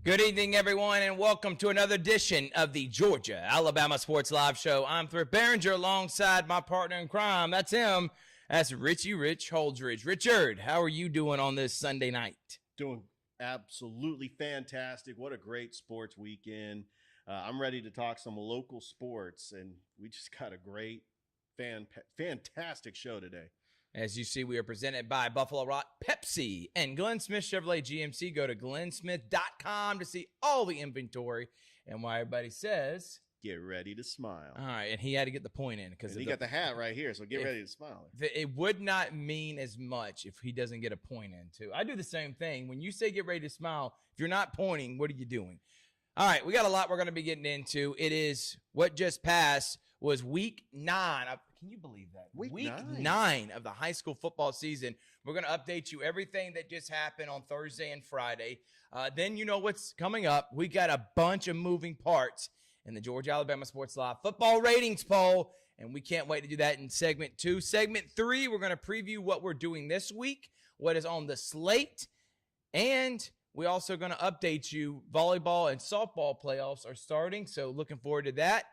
Good evening, everyone, and welcome to another edition of the Georgia Alabama Sports Live Show. I'm Thrift Behringer alongside my partner in crime. That's him. That's Richie Rich Holdridge. Richard, how are you doing on this Sunday night? Doing absolutely fantastic. What a great sports weekend. I'm ready to talk some local sports, and we just got a great, fantastic show today. As you see, we are presented by Buffalo Rock Pepsi and Glenn Smith Chevrolet GMC. Go to glennsmith.com to see all the inventory and why everybody says, get ready to smile. All right, and he had to get the point in because he got the hat right here, so get ready to smile. It would not mean as much if he doesn't get a point in, too. I do the same thing. When you say get ready to smile, if you're not pointing, what are you doing? All right, we got a lot we're going to be getting into. It is what just passed was week 9. Can you believe that? Week nine of the high school football season. We're going to update you everything that just happened on Thursday and Friday. Then you know what's coming up. We got a bunch of moving parts in the Georgia Alabama Sports Live football ratings poll, and we can't wait to do that in segment 2. Segment 3, we're going to preview what we're doing this week, what is on the slate, and we're also going to update you. Volleyball and softball playoffs are starting, so looking forward to that.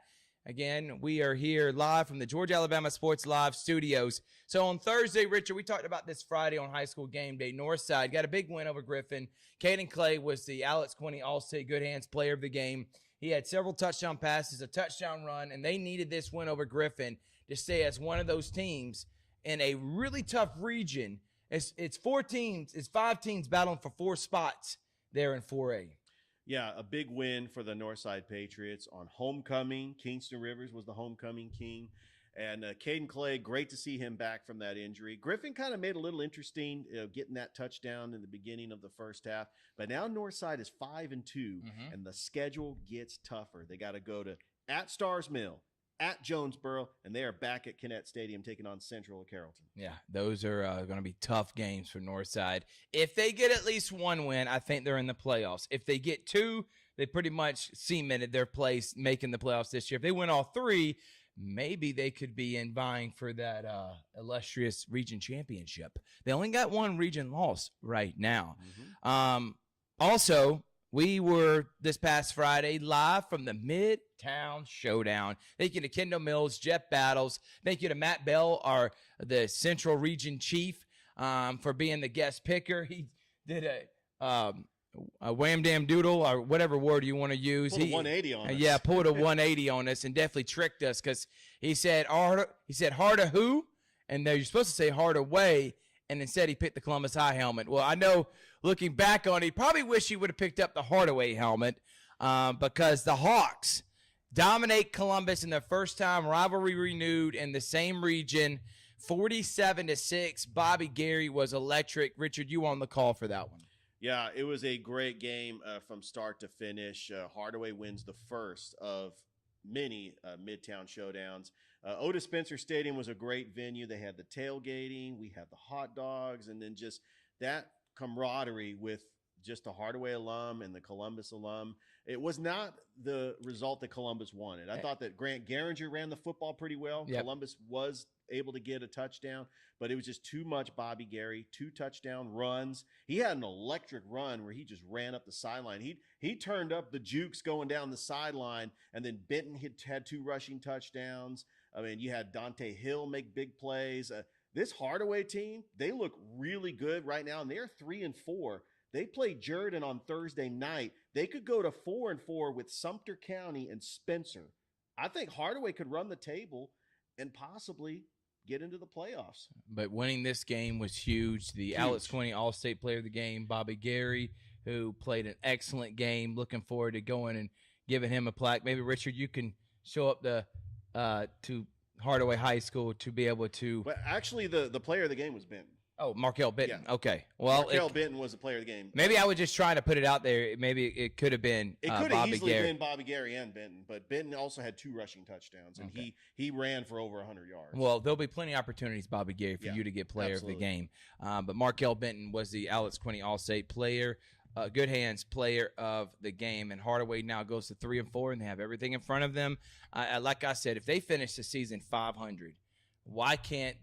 Again, we are here live from the Georgia Alabama Sports Live studios. So on Thursday, Richard, we talked about this Friday on High School Game Day. Northside got a big win over Griffin. Caden Clay was the Alex Quinney All-State Good Hands player of the game. He had several touchdown passes, a touchdown run, and they needed this win over Griffin to stay as one of those teams in a really tough region. It's 5 teams battling for 4 spots there in 4A. Yeah, a big win for the Northside Patriots on homecoming. Kingston Rivers was the homecoming king. And Caden Clay, great to see him back from that injury. Griffin kind of made a little interesting getting that touchdown in the beginning of the first half. But now Northside is 5-2, and the schedule gets tougher. They got to go to at Stars Mill, at Jonesboro, and they are back at Kinnett Stadium taking on Central of Carrollton. Yeah, those are going to be tough games for Northside. If they get at least 1 win, I think they're in the playoffs. If they get 2, they pretty much cemented their place making the playoffs this year. If they win all 3, maybe they could be in vying for that illustrious region championship. They only got 1 region loss right now. Also, we were this past Friday live from the Midtown Showdown. Thank you to Kendall Mills, Jeff Battles. Thank you to Matt Bell, the Central Region Chief, for being the guest picker. He did a wham damn doodle or whatever word you want to use. Pulled a 180 on us. Yeah, pulled a 180 on us and definitely tricked us because he said heart of who, and you're supposed to say heart away. And instead he picked the Columbus High helmet. Well, I know looking back on it, he probably wish he would have picked up the Hardaway helmet because the Hawks dominate Columbus in their first time rivalry renewed in the same region, 47-6. Bobby Gary was electric. Richard, you on the call for that one. Yeah, it was a great game from start to finish. Hardaway wins the first of many Midtown showdowns. Otis Spencer Stadium was a great venue. They had the tailgating, we had the hot dogs, and then just that camaraderie with just a Hardaway alum and the Columbus alum. It was not the result that Columbus wanted. I thought that Grant Garinger ran the football pretty well. Yep. Columbus was able to get a touchdown, but it was just too much Bobby Gary, 2 touchdown runs. He had an electric run where he just ran up the sideline. He turned up the jukes going down the sideline, and then Benton had 2 rushing touchdowns. I mean, you had Dante Hill make big plays. This Hardaway team, they look really good right now, and they're 3-4. They play Jordan on Thursday night. They could go to 4-4 with Sumter County and Spencer. I think Hardaway could run the table and possibly get into the playoffs. But winning this game was huge. The Alex Quinney All-State Player of the Game, Bobby Gary, who played an excellent game. Looking forward to going and giving him a plaque. Maybe, Richard, you can show up to Hardaway High School to be able to. But actually, the player of the game was Benton. Oh, Markel Benton. Yeah. Okay. Well, Markel Benton was the player of the game. Maybe I was just trying to put it out there. Maybe it could have been It could have Bobby easily Gary. been Bobby Gary and Benton, but Benton also had 2 rushing touchdowns, and he ran for over 100 yards. Well, there'll be plenty of opportunities, Bobby Gary, for you to get player of the game. But Markel Benton was the Alex Quinney All-State player, Good Hands player of the game, and Hardaway now goes to 3-4, and they have everything in front of them. Like I said, if they finish the season 500, why can't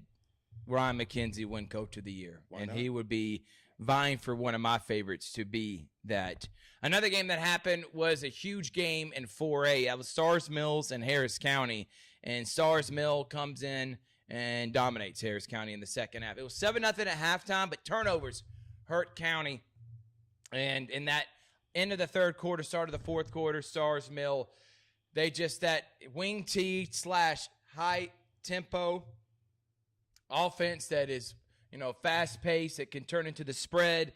Ryan McKenzie win Coach of the Year. Why And not? he would be vying for one of my favorites to be that. Another game that happened was a huge game in 4A. That was Stars Mills and Harris County. And Stars Mill comes in and dominates Harris County in the second half. It was 7-0 at halftime, but turnovers hurt County. And in that end of the third quarter, start of the fourth quarter, Stars Mill, they just that wing tee / high tempo offense that is, fast paced. It can turn into the spread.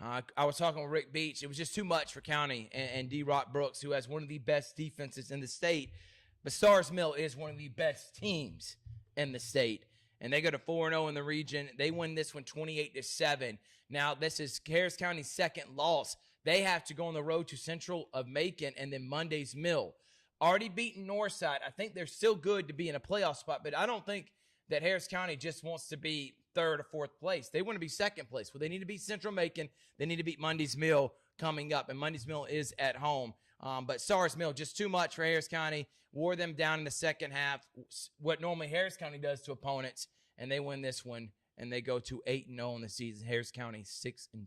I was talking with Rick Beach. It was just too much for County and D. Rock Brooks, who has one of the best defenses in the state. But Stars Mill is one of the best teams in the state. And they go to 4-0 in the region. They win this one 28-7. Now, this is Harris County's second loss. They have to go on the road to Central of Macon and then Monday's Mill. Already beaten Northside. I think they're still good to be in a playoff spot, but I don't think that Harris County just wants to be third or fourth place. They want to be second place. Well, they need to beat Central Macon. They need to beat Monday's Mill coming up, and Monday's Mill is at home. But Stars Mill, just too much for Harris County. Wore them down in the second half, what normally Harris County does to opponents, and they win this one, and they go to 8-0 in the season. Harris County 6-2.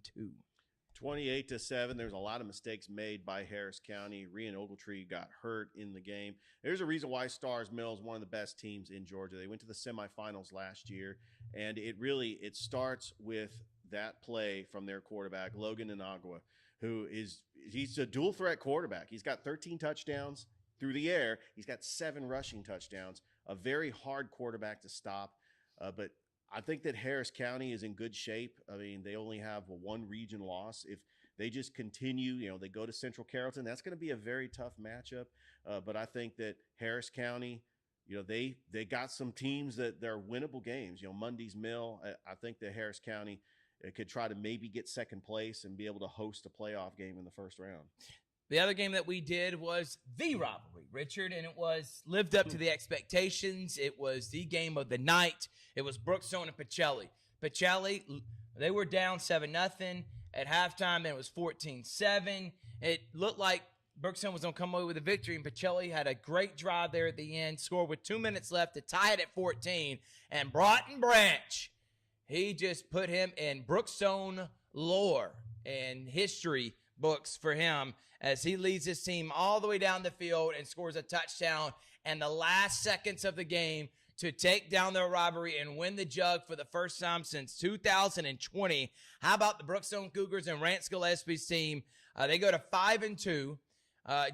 28-7. There's a lot of mistakes made by Harris County. Rian Ogletree got hurt in the game. There's a reason why Stars Mill is one of the best teams in Georgia. They went to the semifinals last year, and it starts with that play from their quarterback, Logan Inagua, he's a dual threat quarterback. He's got 13 touchdowns through the air. He's got 7 rushing touchdowns. A very hard quarterback to stop, but I think that Harris County is in good shape. I mean, they only have one region loss. If they just continue, they go to Central Carrollton, that's going to be a very tough matchup. But I think that Harris County, they got some teams that they're winnable games. Monday's Mill, I think that Harris County could try to maybe get second place and be able to host a playoff game in the first round. The other game that we did was the rivalry, Richard, and it was lived up to the expectations. It was the game of the night. It was Brookstone and Pacelli. Pacelli, they were down 7-0 at halftime, and it was 14-7. It looked like Brookstone was going to come away with a victory, and Pacelli had a great drive there at the end, scored with 2 minutes left to tie it at 14, and Broughton Branch, he just put him in Brookstone lore and history books for him as he leads his team all the way down the field and scores a touchdown in the last seconds of the game to take down their rivalry and win the jug for the first time since 2020. How about the Brookstone Cougars and Ranch Gillespie's team? They go to 5-2.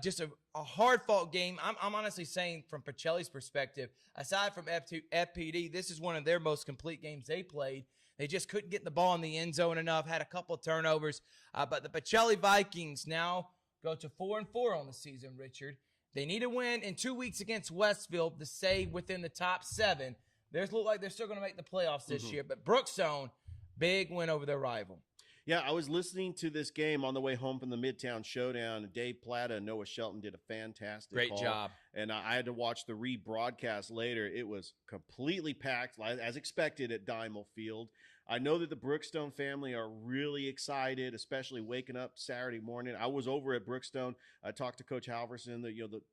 Just a hard-fought game. I'm honestly saying from Pacelli's perspective, aside from FPD, this is one of their most complete games they played. They just couldn't get the ball in the end zone enough, had a couple of turnovers. But the Pacelli Vikings now go to 4-4 on the season, Richard. They need a win in 2 weeks against Westfield to stay within the top 7. They look like they're still going to make the playoffs this year. But Brookstone, big win over their rival. Yeah, I was listening to this game on the way home from the Midtown Showdown. Dave Plata and Noah Shelton did a fantastic Great call. job. And I had to watch the rebroadcast later. It was completely packed, as expected, at Diamond Field. I know that the Brookstone family are really excited, especially waking up Saturday morning. I was over at Brookstone. I talked to Coach Halverson.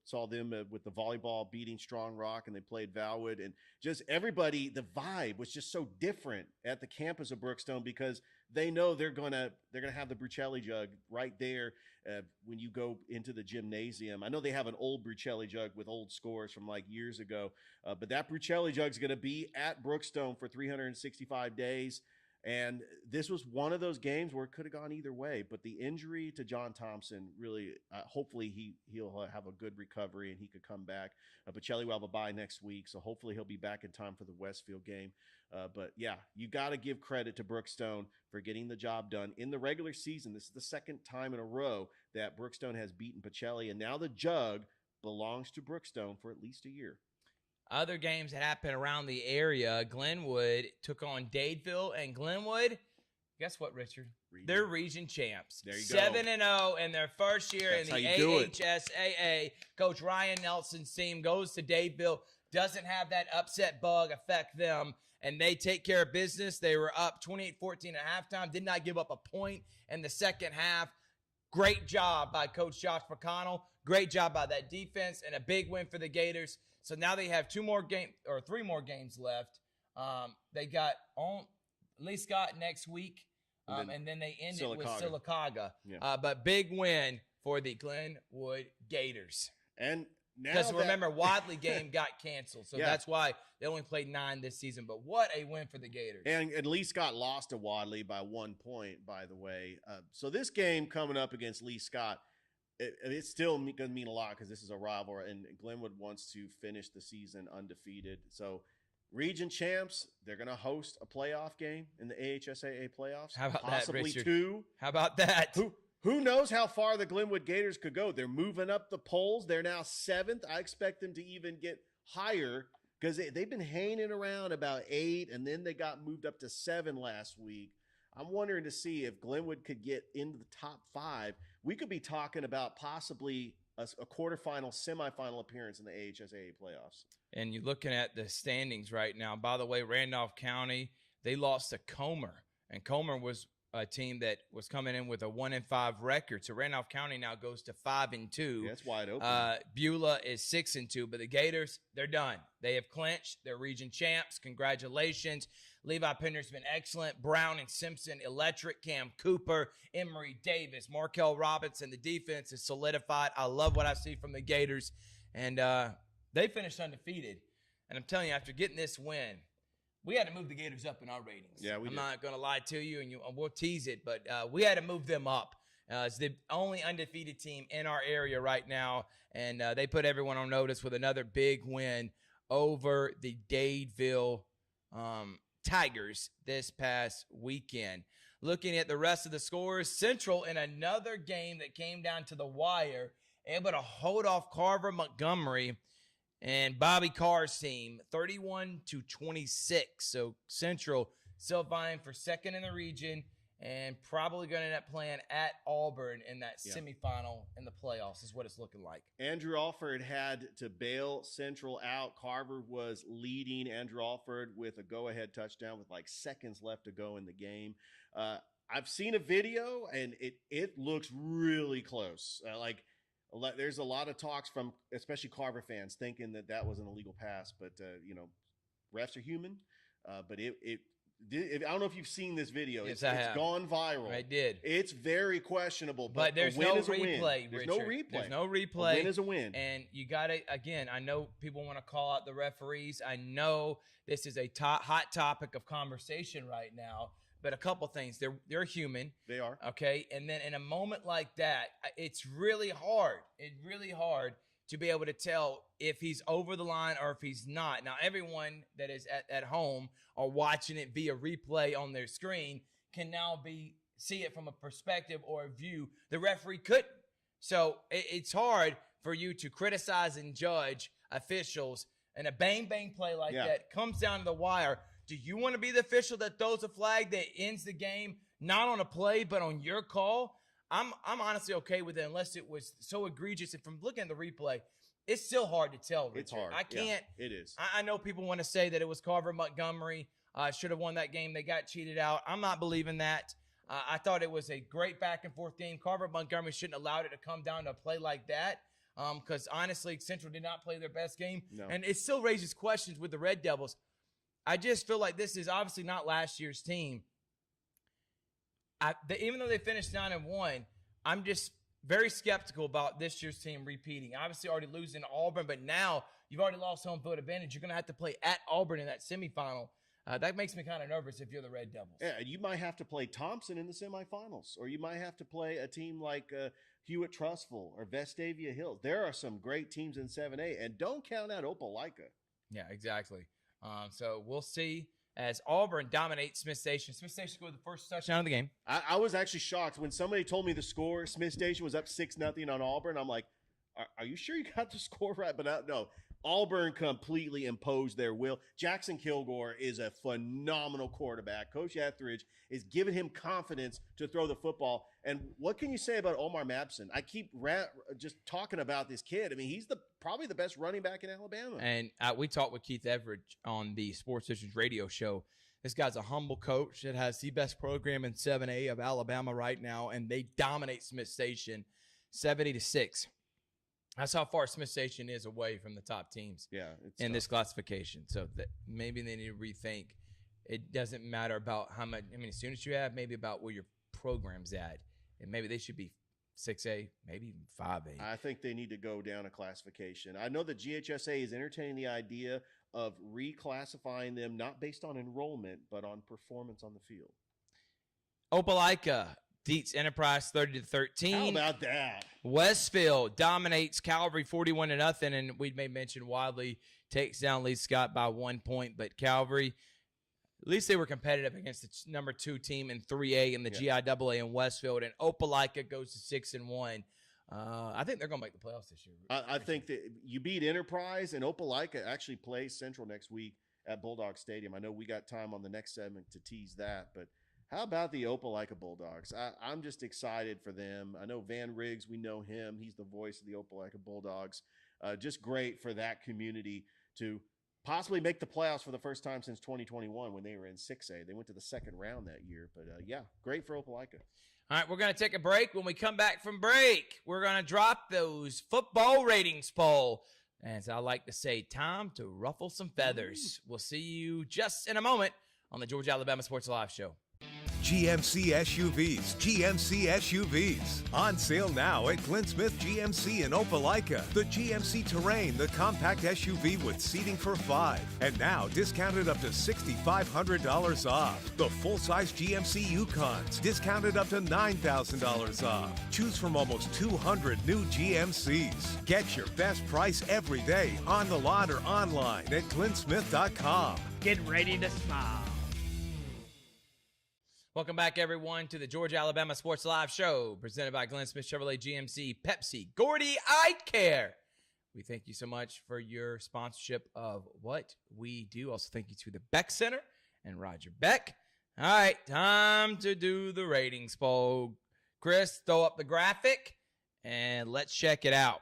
Saw them with the volleyball beating Strong Rock, and they played Valwood. And just everybody, the vibe was just so different at the campus of Brookstone because they know they're gonna have the Brucelli jug right there when you go into the gymnasium. I know they have an old Brucelli jug with old scores from like years ago, but that Brucelli jug is going to be at Brookstone for 365 days. And this was one of those games where it could have gone either way. But the injury to John Thompson really, hopefully he'll have a good recovery and he could come back. Pacelli will have a bye next week, so hopefully he'll be back in time for the Westfield game. But yeah, you got to give credit to Brookstone for getting the job done in the regular season. This is the second time in a row that Brookstone has beaten Pacelli, and now the jug belongs to Brookstone for at least a year. Other games that happened around the area, Glenwood took on Dadeville, and Glenwood, guess what, Richard? They're region champs. There you go. 7-0 in their first year That's in the how you do it. AHSAA. Coach Ryan Nelson's team goes to Dadeville, doesn't have that upset bug affect them, and they take care of business. They were up 28-14 at halftime, did not give up a point in the second half. Great job by Coach Josh McConnell. Great job by that defense, and a big win for the Gators. So now they have 3 more games left They got on Lee Scott next week, And then and then they ended with Sylacauga. Sylacauga. Yeah. But big win for the Glenwood Gators. And now Because that- remember, Wadley game got canceled, so Yeah. that's why they only played 9 this season. But what a win for the Gators! And at least got lost to Wadley by 1 point, by the way. So this game coming up against Lee Scott, it's still going to mean a lot because this is a rival, and Glenwood wants to finish the season undefeated. So region champs, they're going to host a playoff game in the AHSAA playoffs. How about that, possibly Richard? 2. How about that? Who knows how far the Glenwood Gators could go? They're moving up the polls. They're now 7th. I expect them to even get higher because they've been hanging around about 8, and then they got moved up to 7 last week. I'm wondering to see if Glenwood could get into the top 5. We could be talking about possibly a quarterfinal, semifinal appearance in the AHSAA playoffs. And you're looking at the standings right now. By the way, Randolph County, they lost to Comer, and Comer was a team that was coming in with a 1-5 record. So Randolph County now goes to 5-2. Yeah, it's wide open. Beulah is 6-2, but the Gators, they're done. They have clinched. They're region champs. Congratulations. Levi Pender's been excellent. Brown and Simpson, electric. Cam Cooper, Emery Davis, Markel Robinson. The defense is solidified. I love what I see from the Gators. And they finished undefeated. And I'm telling you, after getting this win, we had to move the Gators up in our ratings. Yeah, we I'm did. not going to lie to you, and we'll tease it, but we had to move them up. It's the only undefeated team in our area right now, and they put everyone on notice with another big win over the Dadeville Tigers this past weekend. Looking at the rest of the scores, Central in another game that came down to the wire, able to hold off Carver Montgomery and Bobby Carr's team 31-26. So Central still vying for second in the region and probably going to end up playing at Auburn in that semifinal in the playoffs is what it's looking like. Andrew Alford had to bail Central out. Carver was leading Andrew Alford with a go-ahead touchdown with like seconds left to go in the game. I've seen a video, and it looks really close. There's a lot of talks from especially Carver fans thinking that was an illegal pass, but refs are human. But I don't know if you've seen this video. Yes, It's gone viral. I did. It's very questionable, But there's a win no is a win. replay, There's Richard. no replay. There's no A replay. win is a win. And you got to, again, I know people want to call out the referees. I know this is a hot topic of conversation right now, but a couple things. They're human. They are. Okay. And then in a moment like that, it's really hard. It's really hard to be able to tell if he's over the line or if he's not. Now, everyone that is at home or watching it via replay on their screen can now see it from a perspective or a view the referee couldn't. So it's hard for you to criticize and judge officials, and a bang-bang play like that comes down to the wire. Do you want to be the official that throws a flag that ends the game, not on a play, but on your call? I'm honestly okay with it unless it was so egregious. And from looking at the replay, it's still hard to tell, Richard. It's hard. I can't. Yeah, it is. I know people want to say that it was Carver Montgomery should have won that game. They got cheated out. I'm not believing that. I thought it was a great back-and-forth game. Carver Montgomery shouldn't have allowed it to come down to a play like that because, honestly, Central did not play their best game. No. And it still raises questions with the Red Devils. I just feel like this is obviously not last year's team. Even though they finished 9-1, I'm just very skeptical about this year's team repeating. Obviously, already losing to Auburn, but now you've already lost home field advantage. You're going to have to play at Auburn in that semifinal. That makes me kind of nervous if you're the Red Devils. Yeah, you might have to play Thompson in the semifinals, or you might have to play a team like Hewitt Trustful or Vestavia Hills. There are some great teams in 7A, and don't count out Opelika. Yeah, exactly. So we'll see as Auburn dominates Smith Station. Smith Station scored the first touchdown of the game. I was actually shocked when somebody told me the score. Smith Station was up 6-0 on Auburn. I'm like, are you sure you got the score right? But no, Auburn completely imposed their will. Jackson Kilgore is a phenomenal quarterback. Coach Etheridge is giving him confidence to throw the football. And what can you say about Omar Mapson? I keep just talking about this kid. I mean, he's probably the best running back in Alabama. And we talked with Keith Etheridge on the Sports Issues radio show. This guy's a humble coach that has the best program in 7A of Alabama right now, and they dominate Smith Station 70-6. That's how far Smith Station is away from the top teams It's in tough. this classification. So that maybe they need to rethink. It doesn't matter about how many students you have, maybe about where your program's at. And maybe they should be 6A, maybe even 5A. I think they need to go down a classification. I know that GHSA is entertaining the idea of reclassifying them not based on enrollment, but on performance on the field. Opelika beats Enterprise 30-13. How about that? Westfield dominates Calvary 41-0, and we may mention Wadley takes down Lee Scott by 1 point, but Calvary, at least they were competitive against the number 2 team in 3A in the GIAA in Westfield, and Opelika goes to 6-1. I think they're going to make the playoffs this year. I think that you beat Enterprise, and Opelika actually plays Central next week at Bulldog Stadium. I know we got time on the next segment to tease that, but how about the Opelika Bulldogs? I'm just excited for them. I know Van Riggs, we know him. He's the voice of the Opelika Bulldogs. Just great for that community to possibly make the playoffs for the first time since 2021 when they were in 6A. They went to the second round that year. But, great for Opelika. All right, we're going to take a break. When we come back from break, we're going to drop those football ratings poll. And as I like to say, time to ruffle some feathers. We'll see you just in a moment on the Georgia Alabama Sports Live Show. GMC SUVs, GMC SUVs. On sale now at Glenn Smith GMC in Opelika. The GMC Terrain, the compact SUV with seating for 5. And now discounted up to $6,500 off. The full-size GMC Yukons, discounted up to $9,000 off. Choose from almost 200 new GMCs. Get your best price every day on the lot or online at glennsmith.com. Get ready to smile. Welcome back, everyone, to the Georgia Alabama Sports Live Show, presented by Glenn Smith Chevrolet GMC, Pepsi, Gordy Eye Care. We thank you so much for your sponsorship of what we do. Also, thank you to the Beck Center and Roger Beck. All right, time to do the ratings poll. Chris, throw up the graphic, and let's check it out.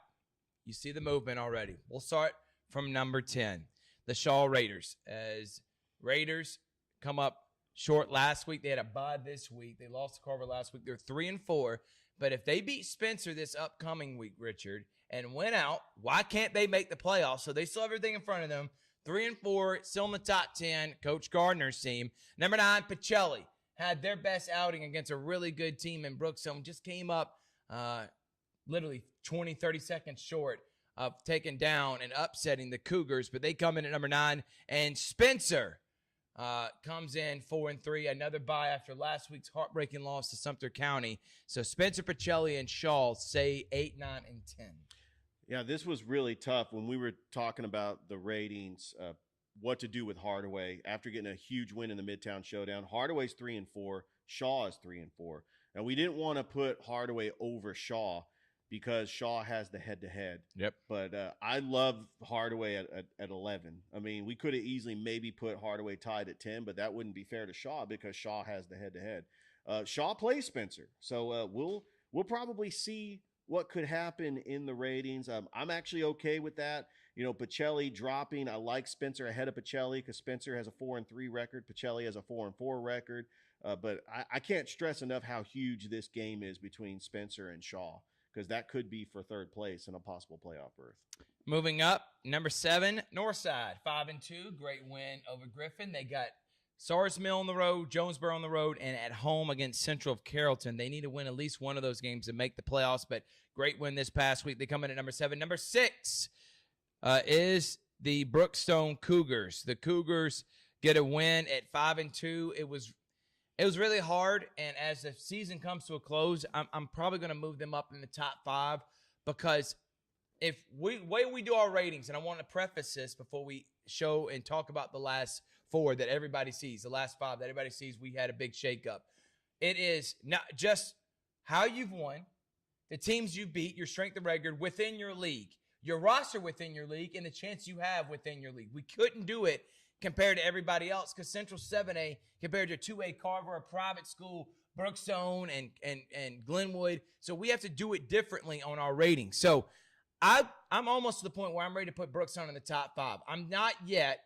You see the movement already. We'll start from number 10, the Shaw Raiders. As Raiders come up short last week. They had a bye this week. They lost to Carver last week. They're 3-4. But if they beat Spencer this upcoming week, Richard, and win out, why can't they make the playoffs? So they still have everything in front of them. 3-4, still in the top 10. Coach Gardner's team. Number 9, Pacelli had their best outing against a really good team in Brookstone. Just came up literally 20, 30 seconds short of taking down and upsetting the Cougars. But they come in at number 9. And Spencer comes in 4-3, another bye after last week's heartbreaking loss to Sumter County. So Spencer, Pacelli, and Shaw say 8, 9, and 10. Yeah, this was really tough when we were talking about the ratings, what to do with Hardaway after getting a huge win in the Midtown Showdown. Hardaway's 3-4, Shaw is 3-4. Now, we didn't want to put Hardaway over Shaw because Shaw has the head-to-head. Yep. But I love Hardaway at 11. I mean, we could have easily maybe put Hardaway tied at 10, but that wouldn't be fair to Shaw because Shaw has the head-to-head. Shaw plays Spencer, so we'll probably see what could happen in the ratings. I'm actually okay with that. You know, Pacelli dropping. I like Spencer ahead of Pacelli because Spencer has a 4-3 record. Pacelli has a 4-4 record. But I can't stress enough how huge this game is between Spencer and Shaw, because that could be for third place in a possible playoff berth. Moving up, number 7, Northside, 5-2, great win over Griffin. They got Sarsmill on the road, Jonesboro on the road, and at home against Central of Carrollton. They need to win at least one of those games to make the playoffs, but great win this past week. They come in at number 7. Number 6 is the Brookstone Cougars. The Cougars get a win at 5-2. It was really hard, and as the season comes to a close, I'm probably going to move them up in the top 5 because if way we do our ratings, and I want to preface this before we show and talk about the last 4 that everybody sees, the last 5 that everybody sees, we had a big shakeup. It is not just how you've won, the teams you beat, your strength of record within your league, your roster within your league, and the chance you have within your league. We couldn't do it compared to everybody else because Central 7A compared to 2A Carver, a private school, Brookstone, and Glenwood. So we have to do it differently on our ratings. So I'm almost to the point where I'm ready to put Brookstone in the top 5. I'm not yet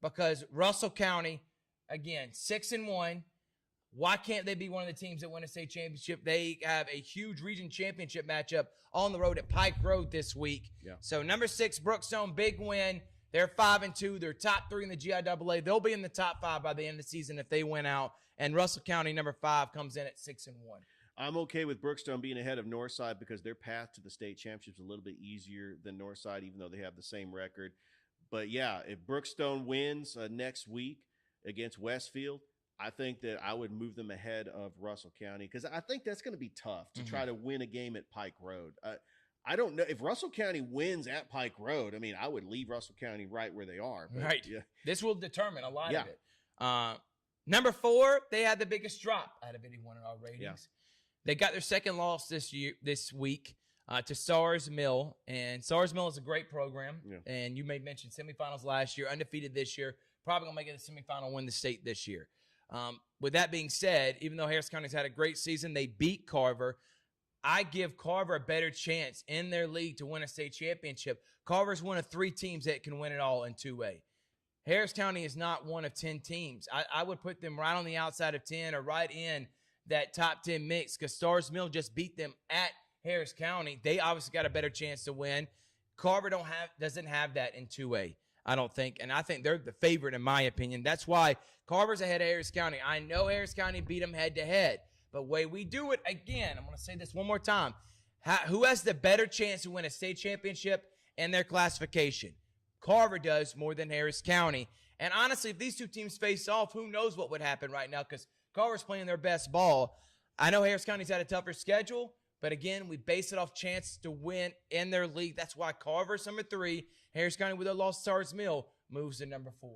because Russell County, again, 6-1, Why can't they be one of the teams that win a state championship? They have a huge region championship matchup on the road at Pike Road this week. Yeah. So number 6, Brookstone, big win. They're 5-2. They're top 3 in the GIAA. They'll be in the top 5 by the end of the season if they win out. And Russell County, number 5, comes in at 6-1. I'm okay with Brookstone being ahead of Northside because their path to the state championship is a little bit easier than Northside, even though they have the same record. But yeah, if Brookstone wins next week against Westfield, I think that I would move them ahead of Russell County because I think that's going to be tough to try to win a game at Pike Road. I don't know if Russell County wins at Pike Road. I mean, I would leave Russell County right where they are. But Right. Yeah. This will determine a lot of it. Number 4, they had the biggest drop out of anyone in our ratings. Yeah. They got their second loss this week to SARS Mill, and SARS Mill is a great program. Yeah. And you may mention semifinals last year, undefeated this year, probably gonna make it a semifinal, win the state this year. With that being said, even though Harris County's had a great season, they beat Carver. I give Carver a better chance in their league to win a state championship. Carver's one of 3 teams that can win it all in 2A. Harris County is not one of 10 teams. I would put them right on the outside of 10 or right in that top 10 mix because Stars Mill just beat them at Harris County. They obviously got a better chance to win. Carver doesn't have that in 2A, I don't think. And I think they're the favorite in my opinion. That's why Carver's ahead of Harris County. I know Harris County beat them head to head, but way we do it, again, I'm going to say this one more time. Who has the better chance to win a state championship in their classification? Carver does more than Harris County. And honestly, if these two teams face off, who knows what would happen right now because Carver's playing their best ball. I know Harris County's had a tougher schedule, but again, we base it off chance to win in their league. That's why Carver's number 3. Harris County with their loss to Stars Mill moves to number 4.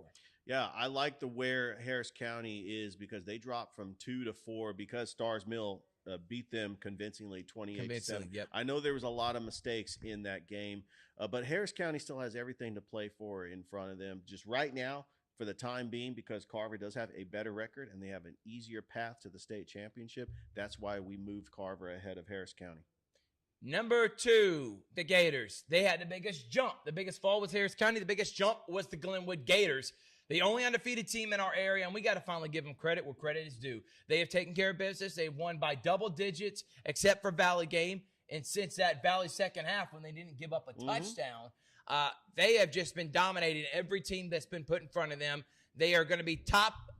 Yeah, I like the where Harris County is because they dropped from 2 to 4 because Stars Mill beat them convincingly 28-7. Yep. I know there was a lot of mistakes in that game, but Harris County still has everything to play for in front of them. Just right now, for the time being, because Carver does have a better record and they have an easier path to the state championship. That's why we moved Carver ahead of Harris County. Number 2, the Gators. They had the biggest jump. The biggest fall was Harris County. The biggest jump was the Glenwood Gators. The only undefeated team in our area, and we got to finally give them credit where credit is due. They have taken care of business. They've won by double digits, except for Valley game. And since that Valley second half, when they didn't give up a touchdown, they have just been dominating every team that's been put in front of them. They are going to be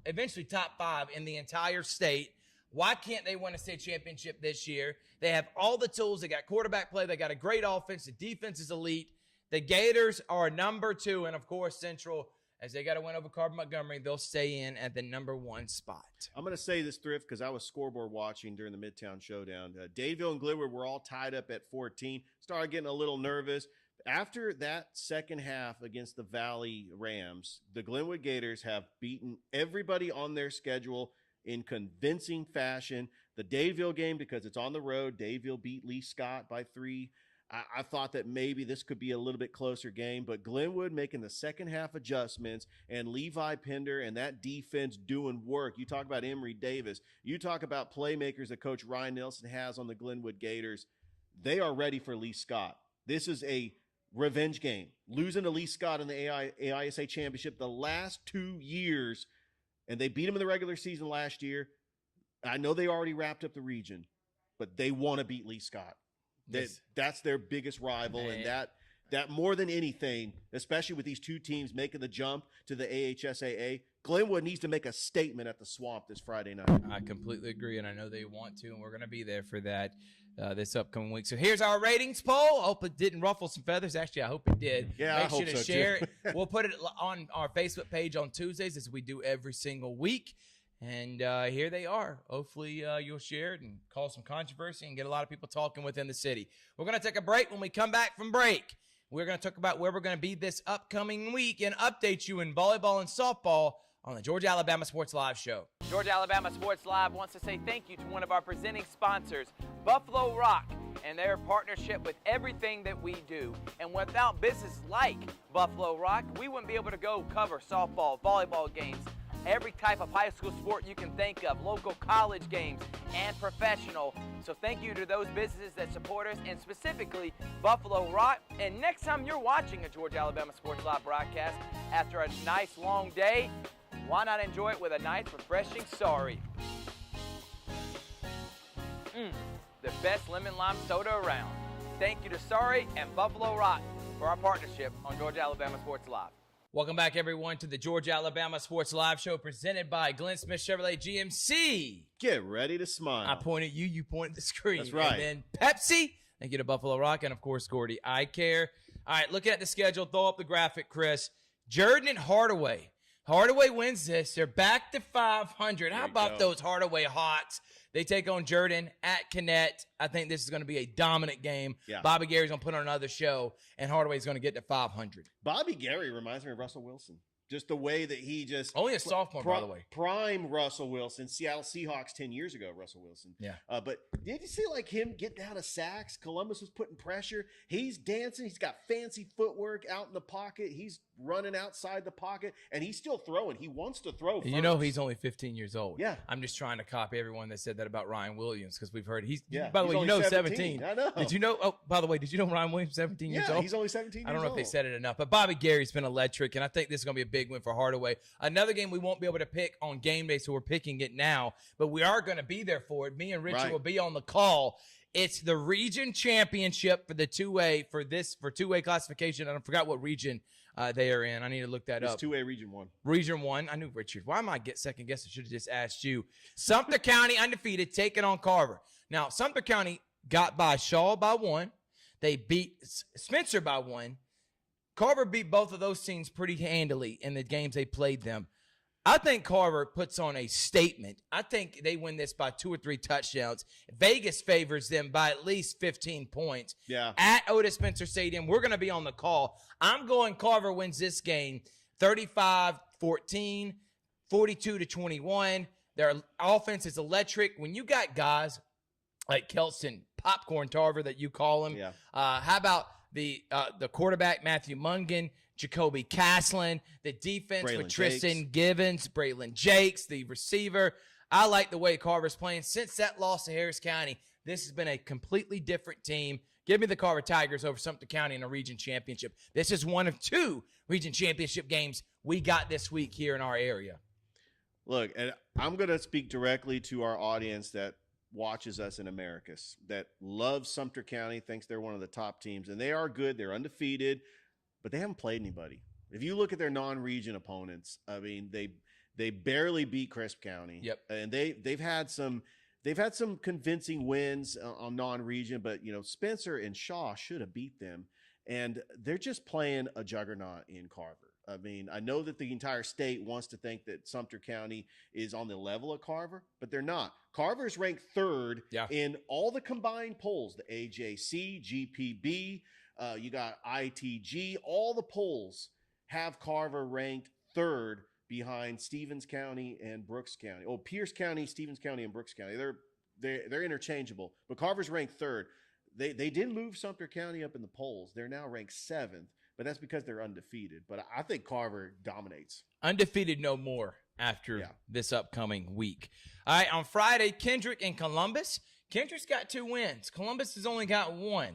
eventually top 5 in the entire state. Why can't they win a state championship this year? They have all the tools. They got quarterback play. They got a great offense. The defense is elite. The Gators are number 2, and of course, Central, as they got to win over Carver Montgomery, they'll stay in at the number 1 spot. I'm going to say this, Thrift, because I was scoreboard watching during the Midtown Showdown. Dadeville and Glenwood were all tied up at 14. Started getting a little nervous. After that second half against the Valley Rams, the Glenwood Gators have beaten everybody on their schedule in convincing fashion. The Dadeville game, because it's on the road, Dadeville beat Lee Scott by 3. I thought that maybe this could be a little bit closer game, but Glenwood making the second half adjustments and Levi Pender and that defense doing work. You talk about Emory Davis. You talk about playmakers that Coach Ryan Nelson has on the Glenwood Gators. They are ready for Lee Scott. This is a revenge game. Losing to Lee Scott in the AISA championship the last 2 years, and they beat him in the regular season last year. I know they already wrapped up the region, but they want to beat Lee Scott. That's their biggest rival, Man. and that more than anything, especially with these two teams making the jump to the AHSAA, Glenwood needs to make a statement at the Swamp this Friday night. I completely agree, and I know they want to, and we're going to be there for that this upcoming week. So here's our ratings poll. I hope it didn't ruffle some feathers. Actually, I hope it did. Yeah, Make I hope sure to so, share too. it. We'll put it on our Facebook page on Tuesdays, as we do every single week. And here they are. Hopefully you'll share it and cause some controversy and get a lot of people talking within the city. We're going to take a break. When we come back from break, we're going to talk about where we're going to be this upcoming week and update you in volleyball and softball on the Georgia Alabama Sports Live show. Georgia Alabama Sports Live wants to say thank you to one of our presenting sponsors, Buffalo Rock, and their partnership with everything that we do. And without businesses like Buffalo Rock, we wouldn't be able to go cover softball, volleyball games, every type of high school sport you can think of, local college games, and professional. So thank you to those businesses that support us, and specifically Buffalo Rock. And next time you're watching a Georgia Alabama Sports Live broadcast after a nice long day, why not enjoy it with a nice refreshing sorry? best lemon lime soda around. Thank you to Sorry and Buffalo Rotten for our partnership on Georgia Alabama Sports Live. Welcome back, everyone, to the Georgia Alabama Sports Live Show presented by Glenn Smith Chevrolet GMC. Get ready to smile. I pointed you, you pointed the screen. That's right. And then Pepsi, thank you to Buffalo Rock, and of course, Gordy Eye Care. All right, looking at the schedule, throw up the graphic, Chris. Jordan and Hardaway. Hardaway wins this. They're back to 500. How about those Hardaway Hawks? They take on Jordan at Connect. I think this is going to be a dominant game. Yeah. Bobby Gary's going to put on another show, and Hardaway's going to get to 500. Bobby Gary reminds me of Russell Wilson. Just the way that he just Only a sophomore, by the way. Prime Russell Wilson, Seattle Seahawks 10 years ago. Russell Wilson. Yeah. But did you see like him get down to sacks? Columbus was putting pressure. He's dancing. He's got fancy footwork out in the pocket. He's running outside the pocket, and he's still throwing. He wants to throw. You know he's only 15 years old. Yeah. I'm just trying to copy everyone that said that about Ryan Williams because we've heard he's. Yeah. By the He's way, you only know 17. I know. Did you know? Oh, by the way, did you know Ryan Williams 17 years old? He's only 17 years old. I don't know if they said it enough, but Bobby Gary's been electric, and I think this is going to be a big win for Hardaway. Another game we won't be able to pick on game day, so we're picking it now, but we are going to be there for it. Me and Richard will be on the call. It's the region championship for the 2A for 2A classification. And I forgot what region they are in. I need to look that up. It's 2A Region 1. Region 1. I knew Richard. Why am I second guess? I should have just asked you. Sumter County undefeated, taking on Carver. Now, Sumter County got by Shaw by 1. They beat Spencer by 1. Carver beat both of those teams pretty handily in the games they played them. I think Carver puts on a statement. I think they win this by 2 or 3 touchdowns. Vegas favors them by at least 15 points. Yeah. At Otis Spencer Stadium, we're going to be on the call. I'm going Carver wins this game 35-14, 42-21. Their offense is electric. When you got guys like Kelson Popcorn Tarver that you call him, how about the quarterback Matthew Mungan, Jacoby Caslin, the defense with Tristan Givens, Braylon Jakes, the receiver. I like the way Carver's playing. Since that loss to Harris County, this has been a completely different team. Give me the Carver Tigers over Sumter County in a region championship. This is one of 2 region championship games we got this week here in our area. Look, and I'm going to speak directly to our audience that watches us in Americus, that loves Sumter County, thinks they're one of the top teams, and they are good. They're undefeated, but they haven't played anybody. If you look at their non-region opponents, I mean, they barely beat Crisp County. Yep. And they've had some convincing wins on non-region, but you know, Spencer and Shaw should have beat them, and they're just playing a juggernaut in Carver. I mean, I know that the entire state wants to think that Sumter County is on the level of Carver, but they're not. Carver's ranked 3rd in all the combined polls, the AJC, GPB, you got ITG, all the polls have Carver ranked 3rd behind Stevens County and Brooks County. Oh, Pierce County, Stevens County, and Brooks County. They're interchangeable, but Carver's ranked 3rd. They did move Sumter County up in the polls. They're now ranked 7th, but that's because they're undefeated. But I think Carver dominates. Undefeated no more after this upcoming week. All right, on Friday, Kendrick and Columbus. Kendrick's got 2 wins. Columbus has only got 1.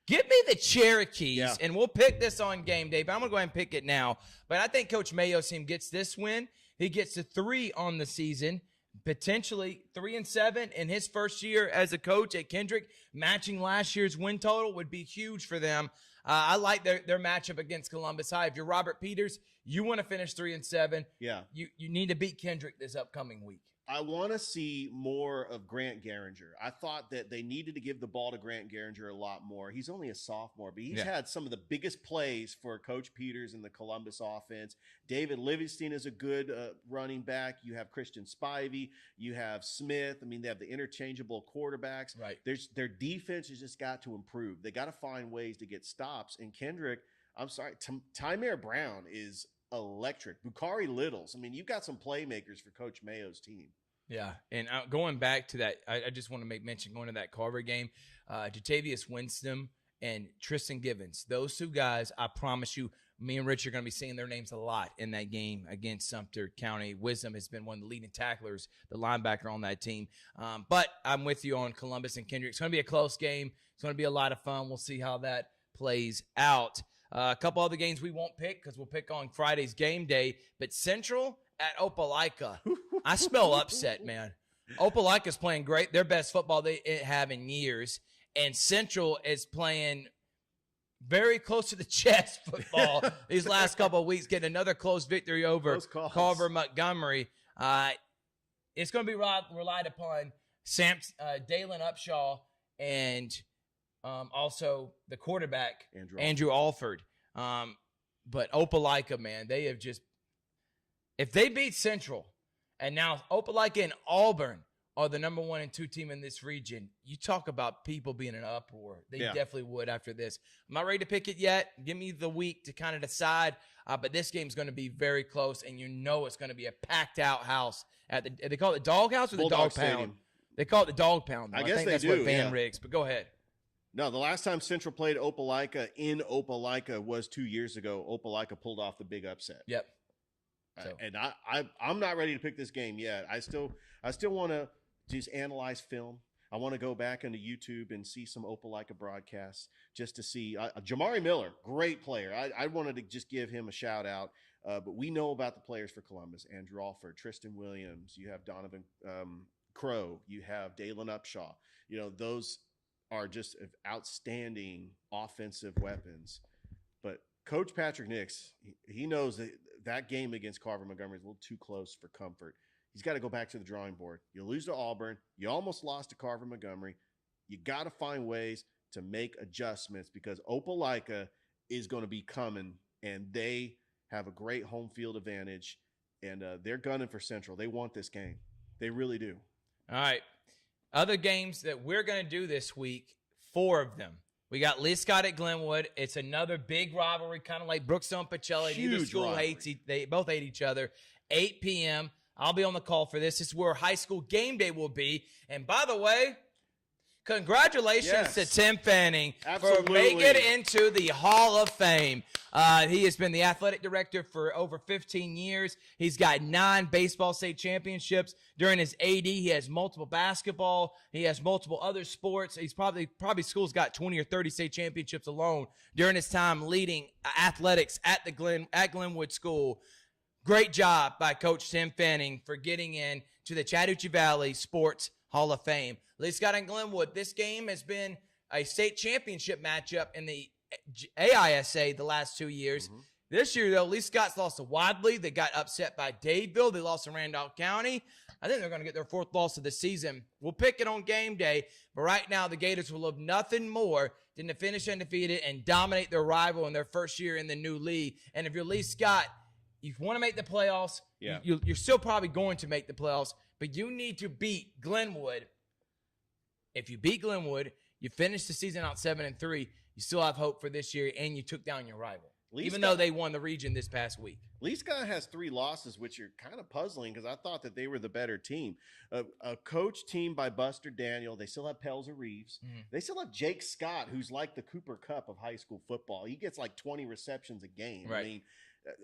Give me the Cherokees, and we'll pick this on game day, but I'm going to go ahead and pick it now. But I think Coach Mayo's team gets this win. He gets to 3 on the season, potentially 3-7 in his first year as a coach at Kendrick. Matching last year's win total would be huge for them. I like their matchup against Columbus High. If you're Robert Peters, you want to finish 3-7. Yeah. You need to beat Kendrick this upcoming week. I want to see more of Grant Garinger. I thought that they needed to give the ball to Grant Garinger a lot more. He's only a sophomore, but he's had some of the biggest plays for Coach Peters in the Columbus offense. David Livingston is a good running back. You have Christian Spivey. You have Smith. I mean, they have the interchangeable quarterbacks. Right. Their defense has just got to improve. They got to find ways to get stops. And Kendrick, I'm sorry, Tymer Brown is electric. Bukari Littles. I mean, you've got some playmakers for Coach Mayo's team. Yeah, and going back to that, I just want to make mention going to that Carver game, Jatavius Winston and Tristan Givens. Those 2 guys, I promise you, me and Rich are going to be seeing their names a lot in that game against Sumter County. Wisdom has been one of the leading tacklers, the linebacker on that team. But I'm with you on Columbus and Kendrick. It's going to be a close game. It's going to be a lot of fun. We'll see how that plays out. A couple other games we won't pick because we'll pick on Friday's game day. But Central at Opelika. I smell upset, man. Opelika's playing great. Their best football they have in years. And Central is playing very close to the chest football these last couple of weeks, getting another close victory over Carver Montgomery. It's going to be relied upon Dalen Upshaw and also the quarterback, Andrew Alford. But Opelika, man, they have just – if they beat Central, and now Opelika and Auburn are the number 1 and 2 team in this region, you talk about people being in an uproar. They definitely would after this. I'm not ready to pick it yet. Give me the week to kind of decide. But this game's going to be very close, and you know it's going to be a packed-out house. They call it the Dog House or the Dog Pound? They call it the Dog Pound. I guess think they that's do, what Van Riggs. But go ahead. No, the last time Central played Opelika in Opelika was 2 years ago. Opelika pulled off the big upset. Yep. And I'm not ready to pick this game yet. I still want to just analyze film. I want to go back into YouTube and see some Opelika broadcasts just to see. Jamari Miller, great player. I wanted to just give him a shout out. But we know about the players for Columbus: Andrew Alford, Tristan Williams. You have Donovan Crow. You have Dalen Upshaw. Those are just outstanding offensive weapons. But Coach Patrick Nix, he knows that game against Carver Montgomery is a little too close for comfort. He's got to go back to the drawing board. You lose to Auburn. You almost lost to Carver Montgomery. You got to find ways to make adjustments because Opelika is going to be coming, and they have a great home field advantage, and they're gunning for Central. They want this game. They really do. All right. Other games that we're going to do this week, 4 of them. We got Lee Scott at Glenwood. It's another big rivalry, kind of like Brookstone Pacelli. Neither school hates. They both hate each other. 8 p.m. I'll be on the call for this. This is where high school game day will be. And by the way, congratulations to Tim Fanning for making it into the Hall of Fame. He has been the athletic director for over 15 years. He's got 9 baseball state championships. During his AD, he has multiple basketball. He has multiple other sports. He's probably school's got 20 or 30 state championships alone during his time leading athletics at Glenwood School. Great job by Coach Tim Fanning for getting in to the Chattahoochee Valley Sports Hall of Fame. Lee Scott and Glenwood, this game has been a state championship matchup in the AISA the last 2 years. Mm-hmm. This year, though, Lee Scott's lost to Wadley. They got upset by Dadeville. They lost to Randolph County. I think they're going to get their 4th loss of the season. We'll pick it on game day, but right now the Gators will love nothing more than to finish undefeated and dominate their rival in their first year in the new league. And if you're Lee Scott, you want to make the playoffs. Yeah. You're still probably going to make the playoffs, but you need to beat Glenwood. If you beat Glenwood, you finish the season out 7-3. You still have hope for this year, and you took down your rival, even though they won the region this past week. Lee Scott has 3 losses, which are kind of puzzling because I thought that they were the better team. A coach team by Buster Daniel. They still have Pelzer Reeves. Mm-hmm. They still have Jake Scott, who's like the Cooper Kupp of high school football. He gets like 20 receptions a game. Right. I mean,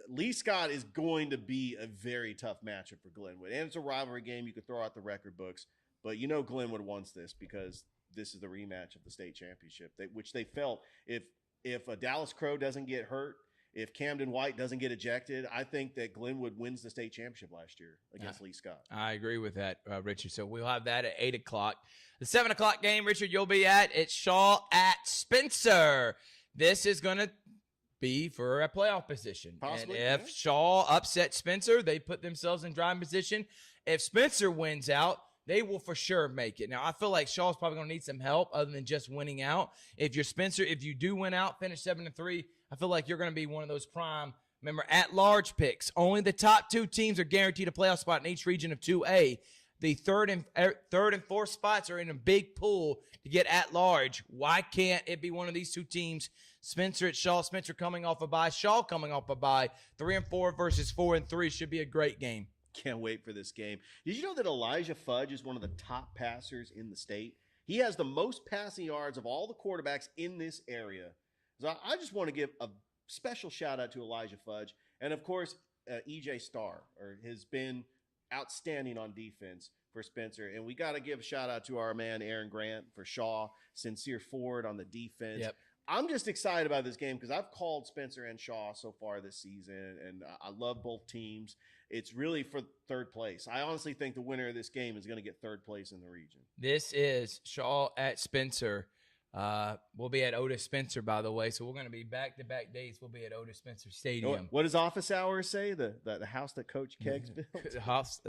Lee Scott is going to be a very tough matchup for Glenwood. And it's a rivalry game. You could throw out the record books. But Glenwood wants this because this is the rematch of the state championship, which they felt if a Dallas Crow doesn't get hurt, if Camden White doesn't get ejected, I think that Glenwood wins the state championship last year against Lee Scott. I agree with that, Richard. So we'll have that at 8 o'clock. The 7 o'clock game, Richard, you'll be at. It's Shaw at Spencer. This is going to be for a playoff position. Possibly, and if Shaw upsets Spencer, they put themselves in driving position. If Spencer wins out, they will for sure make it. Now, I feel like Shaw's probably going to need some help other than just winning out. If you're Spencer, if you do win out, finish 7-3, I feel like you're going to be one of those prime, remember, at-large picks. Only the top 2 teams are guaranteed a playoff spot in each region of 2A. The third and fourth spots are in a big pool to get at-large. Why can't it be one of these 2 teams? Spencer at Shaw. Spencer coming off a bye. Shaw coming off a bye. 3-4 versus 4-3 should be a great game. Can't wait for this game. Did you know that Elijah Fudge is one of the top passers in the state? He has the most passing yards of all the quarterbacks in this area. So I just want to give a special shout out to Elijah Fudge. And of course, EJ Starr has been outstanding on defense for Spencer. And we got to give a shout out to our man, Aaron Grant, for Shaw. Sincere Ford on the defense. Yep. I'm just excited about this game because I've called Spencer and Shaw so far this season, and I love both teams. it's really for third place. I honestly think the winner of this game is going to get third place in the region. This is Shaw at Spencer. We'll be at Otis Spencer, by the way. So we're going to be back-to-back days. We'll be at Otis Spencer Stadium. What does office hours say? The house that Coach Keggs built? The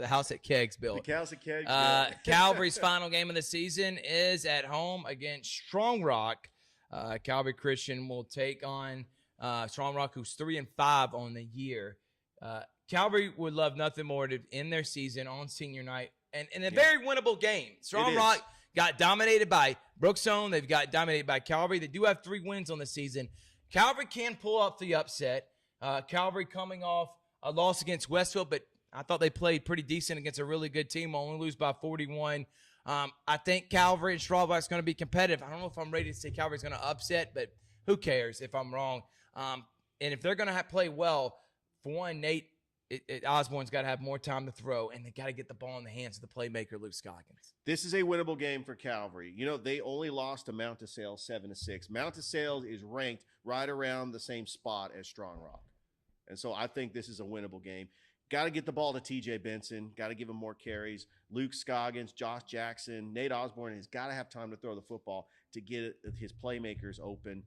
house at Keggs built. The house that Keggs built. Calvary's final game of the season is at home against Strong Rock. Calvary Christian will take on Strong Rock, who's 3-5 on the year. Calvary would love nothing more to end their season on senior night and in a very winnable game. Strong Rock got dominated by Brookstone. They've got dominated by Calvary. They do have 3 wins on the season. Calvary can pull off the upset. Calvary coming off a loss against Westfield, but I thought they played pretty decent against a really good team. Only lose by 41. I think Calvary and Strong Rock is going to be competitive. I don't know if I'm ready to say Calvary's going to upset, but who cares if I'm wrong? And if they're going to play well, for one, Nate Osborne's got to have more time to throw, and they got to get the ball in the hands of the playmaker, Luke Scoggins. This is a winnable game for Calvary. You know, they only lost to Mount DeSales 7-6. Mount DeSales is ranked right around the same spot as Strong Rock. And so I think this is a winnable game. Got to get the ball to TJ Benson. Got to give him more carries. Luke Scoggins, Josh Jackson, Nate Osborne has got to have time to throw the football to get his playmakers open.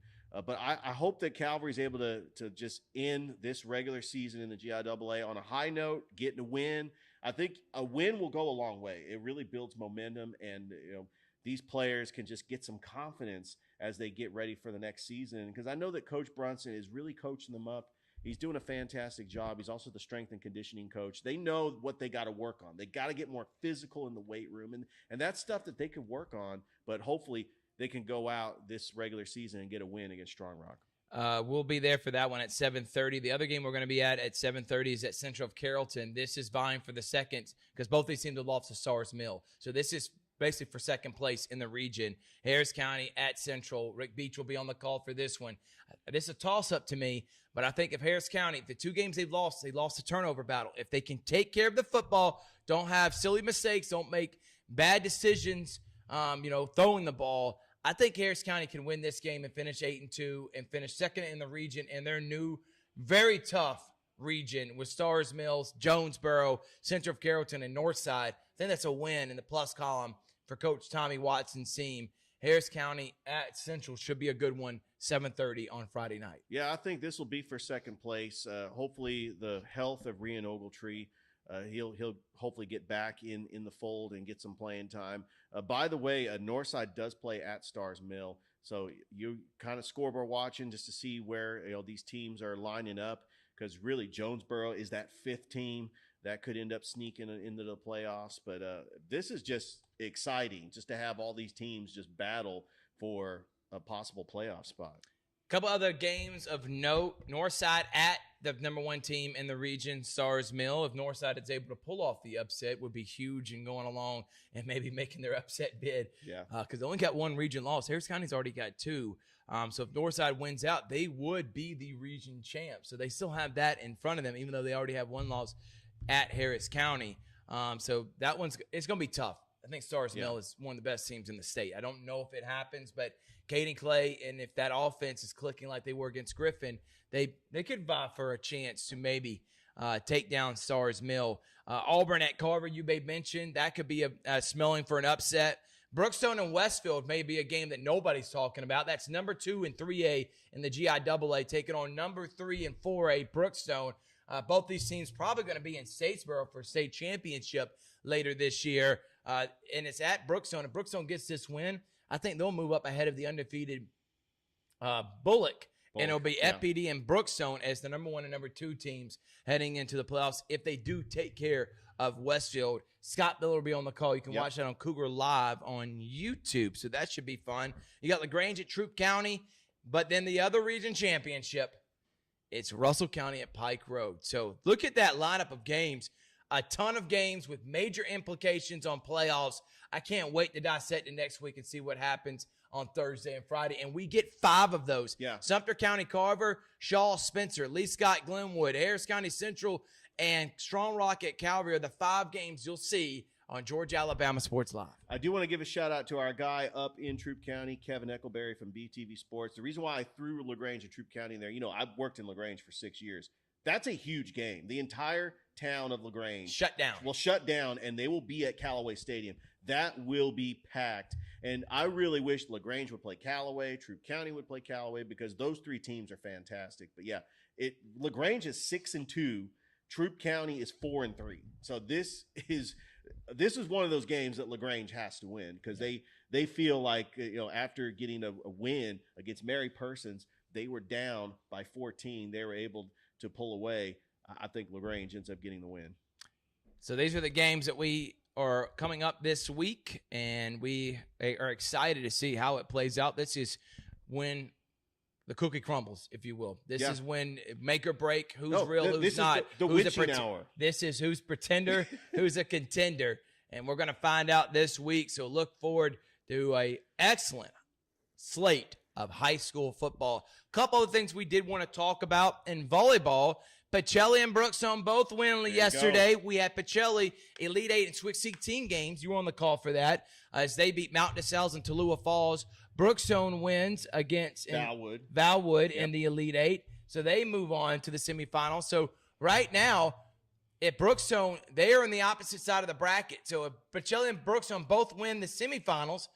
But I hope that Calvary's able to just end this regular season in the GIAA on a high note, getting a win. I think a win will go a long way. It really builds momentum, and these players can just get some confidence as they get ready for the next season. Because I know that Coach Brunson is really coaching them up. He's doing a fantastic job. He's also the strength and conditioning coach. They know what they got to work on. They got to get more physical in the weight room, and that's stuff that they could work on. But hopefully they can go out this regular season and get a win against Strong Rock. We'll be there for that one at 7:30. The other game we're going to be at 7:30 is at Central of Carrollton. This is vying for the second because both these teams have lost to Sars Mill. So this is basically for second place in the region. Harris County at Central. Rick Beach will be on the call for this one. This is a toss-up to me, but I think if Harris County, the 2 games they lost the turnover battle. If they can take care of the football, don't have silly mistakes, don't make bad decisions, throwing the ball, I think Harris County can win this game and finish 8-2 and finish second in the region in their new, very tough region with Stars Mills, Jonesboro, Central of Carrollton, and Northside. I think that's a win in the plus column for Coach Tommy Watson's team. Harris County at Central should be a good one, 7:30 on Friday night. Yeah, I think this will be for second place. Hopefully the health of Rian Ogletree, he'll hopefully get back in the fold and get some playing time. By the way, Northside does play at Stars Mill, so you kind of scoreboard watching just to see where these teams are lining up, because really Jonesboro is that 5th team that could end up sneaking into the playoffs. But this is just exciting just to have all these teams just battle for a possible playoff spot. Couple other games of note. Northside at the number 1 team in the region, Stars Mill. If Northside is able to pull off the upset, would be huge in going along and maybe making their upset bid. Yeah. Because they only got 1 region loss. Harris County's already got 2. So if Northside wins out, they would be the region champ. So they still have that in front of them, even though they already have 1 loss at Harris County. So that it's going to be tough. I think Stars Mill is one of the best teams in the state. I don't know if it happens, but Caden Clay, and if that offense is clicking like they were against Griffin, they could vie for a chance to maybe take down Stars Mill. Auburn at Carver, you may mention, that could be a smelling for an upset. Brookstone and Westfield may be a game that nobody's talking about. That's number 2 and 3A in the GIAA taking on number 3 and 4A Brookstone. Both these teams probably going to be in Statesboro for state championship later this year. And it's at Brookstone. If Brookstone gets this win, I think they'll move up ahead of the undefeated Bullock. And it'll be FPD and Brookstone as the number 1 and number 2 teams heading into the playoffs if they do take care of Westfield. Scott Miller will be on the call. You can watch that on Cougar Live on YouTube, so that should be fun. You got LaGrange at Troup County, but then the other region championship, it's Russell County at Pike Road. So look at that lineup of games. A ton of games with major implications on playoffs. I can't wait to dissect it next week and see what happens on Thursday and Friday. And we get 5 of those. Yeah. Sumter County Carver, Shaw Spencer, Lee Scott Glenwood, Harris County Central, and Strong Rock at Calvary are the 5 games you'll see on Georgia Alabama Sports Live. I do want to give a shout out to our guy up in Troup County, Kevin Eckleberry from BTV Sports. The reason why I threw LaGrange and Troup County in there, I've worked in LaGrange for 6 years. That's a huge game. The entire town of LaGrange Shut down. will shut down, and they will be at Callaway Stadium. That will be packed. And I really wish LaGrange would play Callaway, Troup County would play Callaway, because those three teams are fantastic. But yeah, LaGrange is 6-2. Troup County is 4-3. So this is one of those games that LaGrange has to win, because they feel like, after getting a win against Mary Persons, they were down by 14. They were able to pull away. I think LaGrange ends up getting the win. So these are the games that we are coming up this week, and we are excited to see how it plays out. This is when the cookie crumbles, if you will. This is when make or break, who's real, who's not. The witching hour. This is who's pretender, who's a contender, and we're going to find out this week. So look forward to a excellent slate of high school football. A couple of things we did want to talk about in volleyball. Pacelli and Brookstone both win yesterday. We had Pacelli Elite 8 and Swiss 16 games. You were on the call for that as they beat Mount DeSales and Tallulah Falls. Brookstone wins against Valwood in the Elite 8. So they move on to the semifinals. So right now, at Brookstone, they are on the opposite side of the bracket. So if Pacelli and Brookstone both win the semifinals,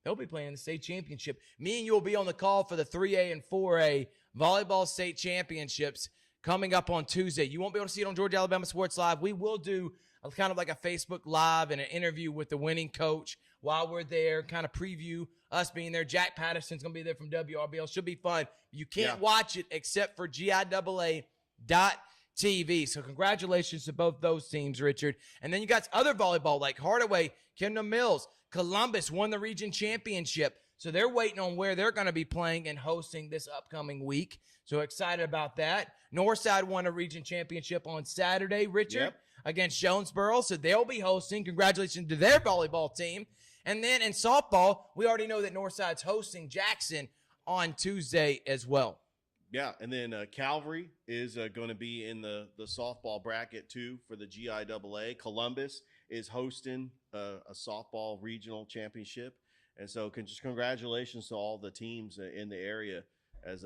they'll be playing the state championship. Me and you will be on the call for the 3A and 4A volleyball state championships coming up on Tuesday. You won't be able to see it on Georgia Alabama Sports Live. We will do kind of like a Facebook Live and an interview with the winning coach while we're there, kind of preview us being there. Jack Patterson's going to be there from WRBL. Should be fun. You can't watch it except for GIAA.TV. So congratulations to both those teams, Richard. And then you got other volleyball like Hardaway, Kendall Mills, Columbus won the region championship. So they're waiting on where they're going to be playing and hosting this upcoming week. So excited about that. Northside won a region championship on Saturday, Richard, against Jonesboro. So they'll be hosting. Congratulations to their volleyball team. And then in softball, we already know that Northside's hosting Jackson on Tuesday as well. Yeah, and then Calvary is going to be in the softball bracket too for the GIAA. Columbus is hosting a softball regional championship. And so just congratulations to all the teams in the area as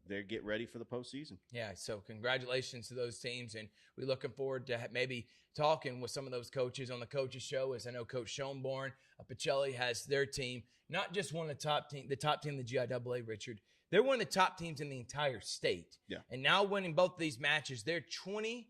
they get ready for the postseason. Yeah, so congratulations to those teams. And we're looking forward to maybe talking with some of those coaches on the coaches show. As I know Coach Schoenborn, Pacelli has their team, not just one of the top team in the GIAA, Richard. They're one of the top teams in the entire state. Yeah. And now winning both of these matches, they're 29-3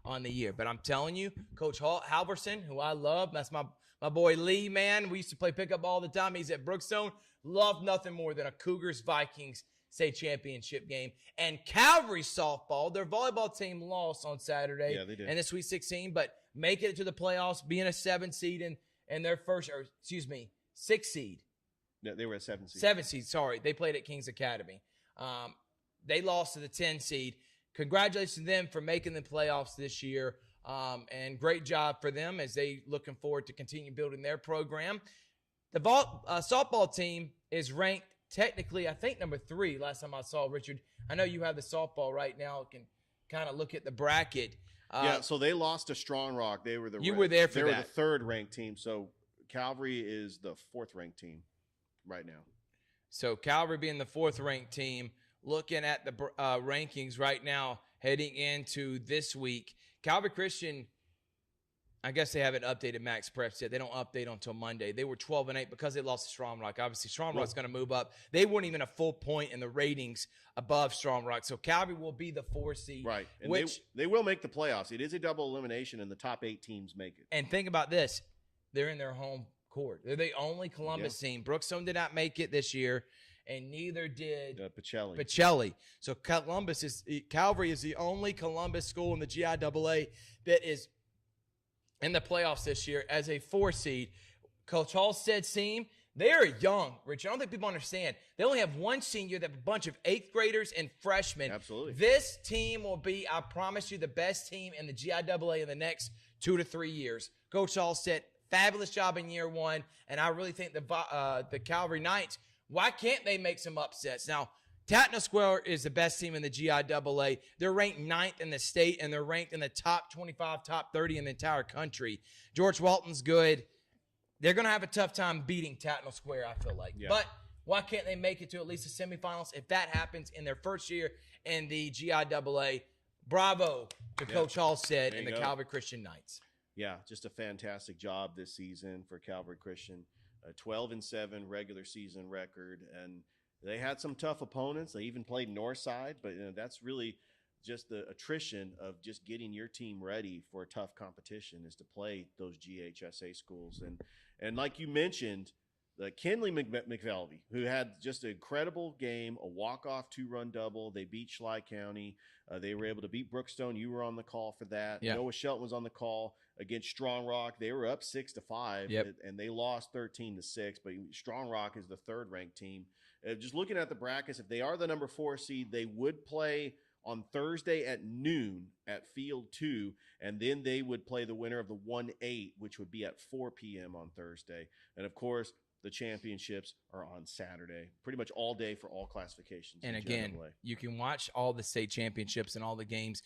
on the year. But I'm telling you, Coach Halverson, who I love, that's my boy Lee, man. We used to play pickup all the time. He's at Brookstone. Love nothing more than a Cougars-Vikings state championship game. And Calvary softball, their volleyball team lost on Saturday in the Sweet 16, but making it to the playoffs, being a 7 seed in their first, 6 seed. No, they were a 7 seed. 7 seed, sorry. They played at Kings Academy. They lost to the 10 seed. Congratulations to them for making the playoffs this year. And great job for them as they looking forward to continue building their program. The softball team is ranked technically, I think, number 3 last time I saw, Richard. I know you have the softball right now. You can kind of look at the bracket. So they lost to Strong Rock. They were you were there for that. They were the 3rd ranked team. So Calvary is the 4th ranked team right now. So Calvary being the 4th ranked team, looking at the rankings right now, heading into this week. Calvary Christian, I guess they haven't updated Max Preps yet. They don't update until Monday. They were 12-8 because they lost to Strong Rock. Obviously, Strong Rock's going to move up. They weren't even a full point in the ratings above Strong Rock. So Calvary will be the 4 seed. Right. And they will make the playoffs. It is a double elimination, and the top 8 teams make it. And think about this. They're in their home court. They're the only Columbus team. Brookstone did not make it this year, and neither did Pacelli. So Calvary is the only Columbus school in the GIAA that is in the playoffs this year as a 4 seed. Coach Halstead's team, they're young, Rich. I don't think people understand. They only have 1 senior. They have a bunch of 8th graders and freshmen. Absolutely. This team will be, I promise you, the best team in the GIAA in the next 2 to 3 years. Coach Halstead, fabulous job in year 1, and I really think the Calvary Knights, why can't they make some upsets? Now, Tatna Square is the best team in the GIAA. They're ranked 9th in the state, and they're ranked in the top 25, top 30 in the entire country. George Walton's good. They're going to have a tough time beating Tatna Square, I feel like. Yeah. But why can't they make it to at least the semifinals? If that happens in their first year in the GIAA, bravo to Yeah. Coach Halstead There and you the go. Calvary Christian Knights. Yeah, just a fantastic job this season for Calvary Christian. 12-7 regular season record, and they had some tough opponents. They even played Northside, but that's really just the attrition of just getting your team ready for a tough competition is to play those GHSA schools. And like you mentioned, the Kinley McVelvey, who had just an incredible game, a walk-off 2-run double. They beat Schley County. They were able to beat Brookstone. You were on the call for that. Yeah. Noah Shelton was on the call against Strong Rock. They were up 6-5, Yep. and they lost 13-6. But Strong Rock is the third-ranked team. Just looking at the brackets, if they are the number 4 seed, they would play on Thursday at noon at Field 2, and then they would play the winner of the 1-8, which would be at 4 p.m. on Thursday. And, of course, the championships are on Saturday, pretty much all day for all classifications. And in again, GIAA. you can watch all the state championships and all the games,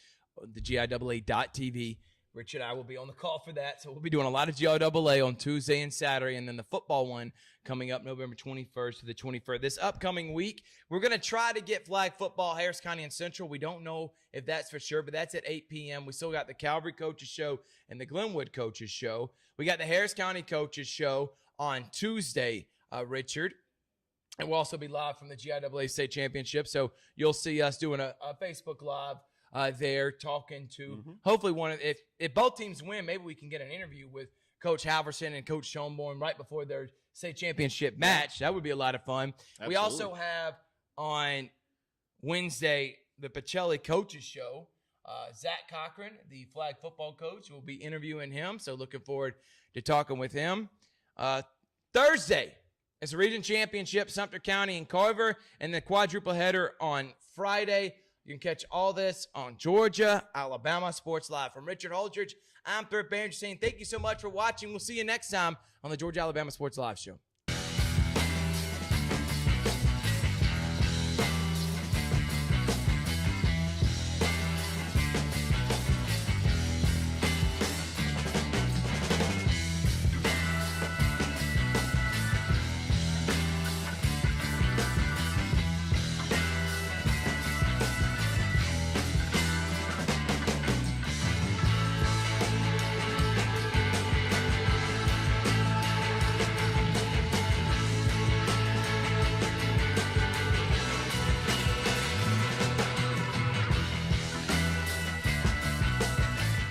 the GIAA.TV. Rich and I will be on the call for that. So we'll be doing a lot of GIAA on Tuesday and Saturday, and then the football one coming up November 21st to the 23rd. This upcoming week, we're going to try to get flag football, Harris County and Central. We don't know if that's for sure, but that's at 8 p.m. We still got the Calvary Coaches Show and the Glenwood Coaches Show. We got the Harris County Coaches Show on Tuesday, Richard. And we'll also be live from the GIAA State Championship. So you'll see us doing a Facebook Live there, talking to hopefully one of, if both teams win, maybe we can get an interview with Coach Halverson and Coach Schoenborn right before their state championship match. That would be a lot of fun. Absolutely. We also have on Wednesday the Pacelli Coaches Show. Zach Cochran, the flag football coach, will be interviewing him. So looking forward to talking with him. Thursday, it's a region championship, Sumter County and Carver, and the quadruple header on Friday. You can catch all this on Georgia, Alabama Sports Live. From Richard Holdridge, I'm Thurp Barringer saying thank you so much for watching. We'll see you next time on the Georgia Alabama Sports Live Show.